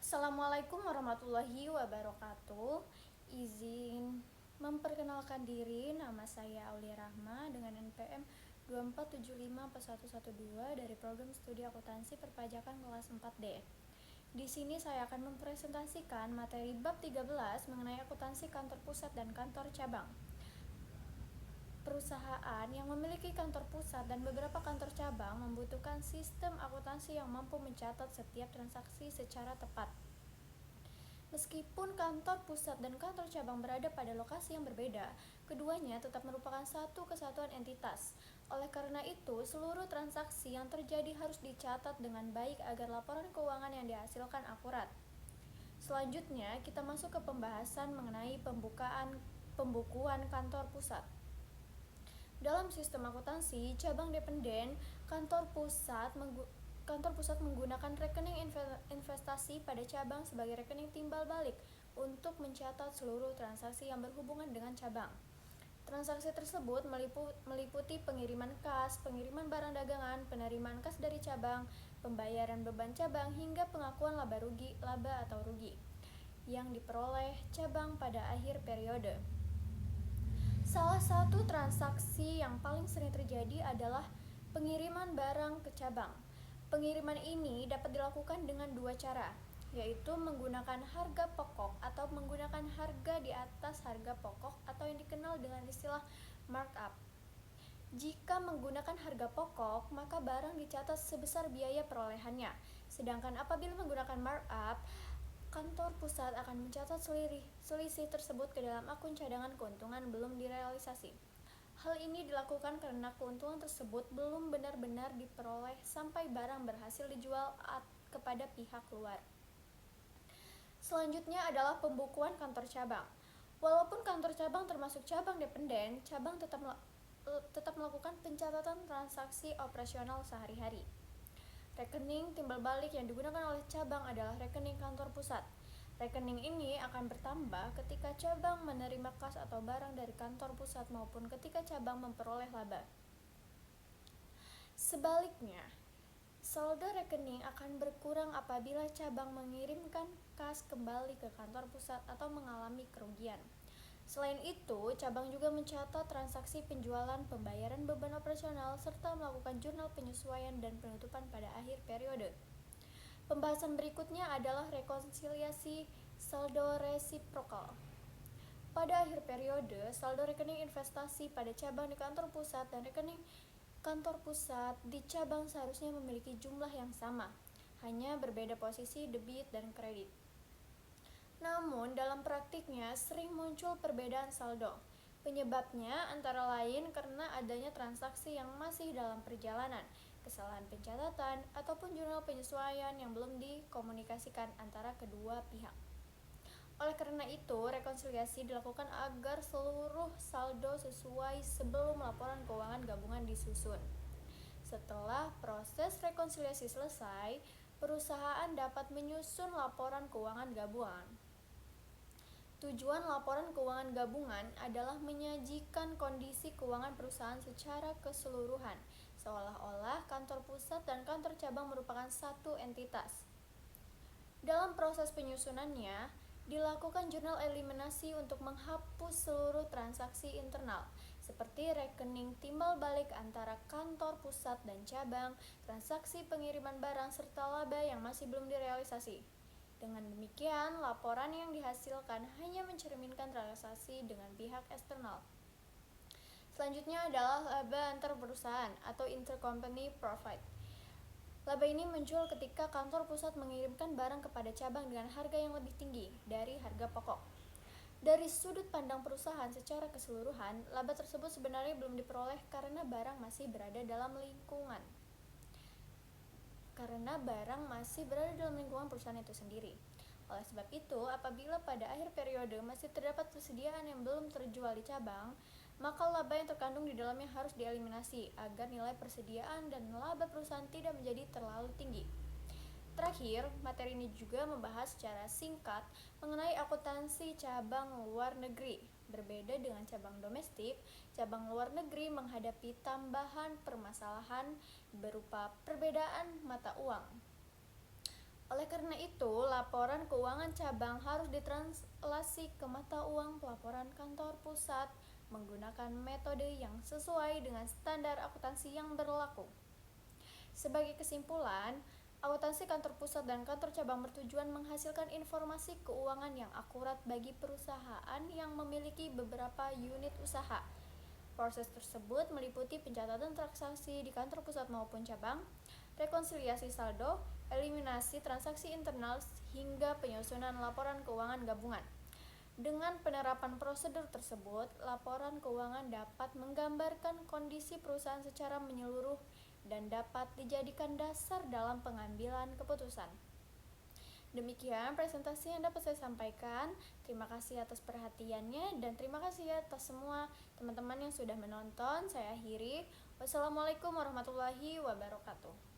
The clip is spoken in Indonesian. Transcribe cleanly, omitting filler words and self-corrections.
Assalamualaikum warahmatullahi wabarakatuh. Izin memperkenalkan diri, nama saya Aulia Rahma dengan NPM 24754112 dari Program Studi Akuntansi Perpajakan kelas 4D. Di sini saya akan mempresentasikan materi bab 13 mengenai akuntansi kantor pusat dan kantor cabang. Perusahaan yang memiliki kantor pusat dan beberapa kantor cabang membutuhkan sistem akuntansi yang mampu mencatat setiap transaksi secara tepat. Meskipun kantor pusat dan kantor cabang berada pada lokasi yang berbeda, keduanya tetap merupakan satu kesatuan entitas. Oleh karena itu, seluruh transaksi yang terjadi harus dicatat dengan baik agar laporan keuangan yang dihasilkan akurat. Selanjutnya, kita masuk ke pembahasan mengenai pembukuan kantor pusat. Dalam sistem akuntansi cabang dependen, kantor pusat menggunakan rekening investasi pada cabang sebagai rekening timbal balik untuk mencatat seluruh transaksi yang berhubungan dengan cabang. Transaksi tersebut meliputi pengiriman kas, pengiriman barang dagangan, penerimaan kas dari cabang, pembayaran beban cabang, hingga pengakuan laba atau rugi yang diperoleh cabang pada akhir periode. Salah satu transaksi yang paling sering terjadi adalah pengiriman barang ke cabang. Pengiriman ini dapat dilakukan dengan dua cara, yaitu menggunakan harga pokok atau menggunakan harga di atas harga pokok atau yang dikenal dengan istilah markup. Jika menggunakan harga pokok, maka barang dicatat sebesar biaya perolehannya. Sedangkan apabila menggunakan markup, kantor pusat akan mencatat selisih tersebut ke dalam akun cadangan keuntungan belum direalisasi. Hal ini dilakukan karena keuntungan tersebut belum benar-benar diperoleh sampai barang berhasil dijual kepada pihak luar. Selanjutnya adalah pembukuan kantor cabang. Walaupun kantor cabang termasuk cabang dependen, cabang tetap melakukan pencatatan transaksi operasional sehari-hari. Rekening timbal balik yang digunakan oleh cabang adalah rekening kantor pusat. Rekening ini akan bertambah ketika cabang menerima kas atau barang dari kantor pusat maupun ketika cabang memperoleh laba. Sebaliknya, saldo rekening akan berkurang apabila cabang mengirimkan kas kembali ke kantor pusat atau mengalami kerugian. Selain itu, cabang juga mencatat transaksi penjualan, pembayaran beban operasional, serta melakukan jurnal penyesuaian dan penutupan pada akhir periode. Pembahasan berikutnya adalah rekonsiliasi saldo resiprokal. Pada akhir periode, saldo rekening investasi pada cabang di kantor pusat dan rekening kantor pusat di cabang seharusnya memiliki jumlah yang sama, hanya berbeda posisi debit dan kredit. Namun, dalam praktiknya sering muncul perbedaan saldo. Penyebabnya antara lain karena adanya transaksi yang masih dalam perjalanan, kesalahan pencatatan, ataupun jurnal penyesuaian yang belum dikomunikasikan antara kedua pihak. Oleh karena itu, rekonsiliasi dilakukan agar seluruh saldo sesuai sebelum laporan keuangan gabungan disusun. Setelah proses rekonsiliasi selesai, perusahaan dapat menyusun laporan keuangan gabungan. Tujuan laporan keuangan gabungan adalah menyajikan kondisi keuangan perusahaan secara keseluruhan, seolah-olah kantor pusat dan kantor cabang merupakan satu entitas. Dalam proses penyusunannya, dilakukan jurnal eliminasi untuk menghapus seluruh transaksi internal, seperti rekening timbal balik antara kantor pusat dan cabang, transaksi pengiriman barang, serta laba yang masih belum direalisasi. Dengan demikian, laporan yang dihasilkan hanya mencerminkan transaksi dengan pihak eksternal. Selanjutnya adalah laba antar perusahaan atau intercompany profit. Laba ini muncul ketika kantor pusat mengirimkan barang kepada cabang dengan harga yang lebih tinggi dari harga pokok. Dari sudut pandang perusahaan secara keseluruhan, laba tersebut sebenarnya belum diperoleh karena barang masih berada dalam lingkungan perusahaan itu sendiri. Oleh sebab itu, apabila pada akhir periode masih terdapat persediaan yang belum terjual di cabang, maka laba yang terkandung di dalamnya harus dieliminasi agar nilai persediaan dan laba perusahaan tidak menjadi terlalu tinggi. Terakhir, materi ini juga membahas secara singkat mengenai akuntansi cabang luar negeri. Berbeda dengan cabang domestik, cabang luar negeri menghadapi tambahan permasalahan berupa perbedaan mata uang. Oleh karena itu, laporan keuangan cabang harus ditranslasi ke mata uang pelaporan kantor pusat menggunakan metode yang sesuai dengan standar akuntansi yang berlaku. Sebagai kesimpulan, akuntansi kantor pusat dan kantor cabang bertujuan menghasilkan informasi keuangan yang akurat bagi perusahaan yang memiliki beberapa unit usaha. Proses tersebut meliputi pencatatan transaksi di kantor pusat maupun cabang, rekonsiliasi saldo, eliminasi transaksi internal, hingga penyusunan laporan keuangan gabungan. Dengan penerapan prosedur tersebut, laporan keuangan dapat menggambarkan kondisi perusahaan secara menyeluruh dan dapat dijadikan dasar dalam pengambilan keputusan. Demikian presentasi yang dapat saya sampaikan. Terima kasih atas perhatiannya dan terima kasih atas semua teman-teman yang sudah menonton. Saya akhiri. Wassalamualaikum warahmatullahi wabarakatuh.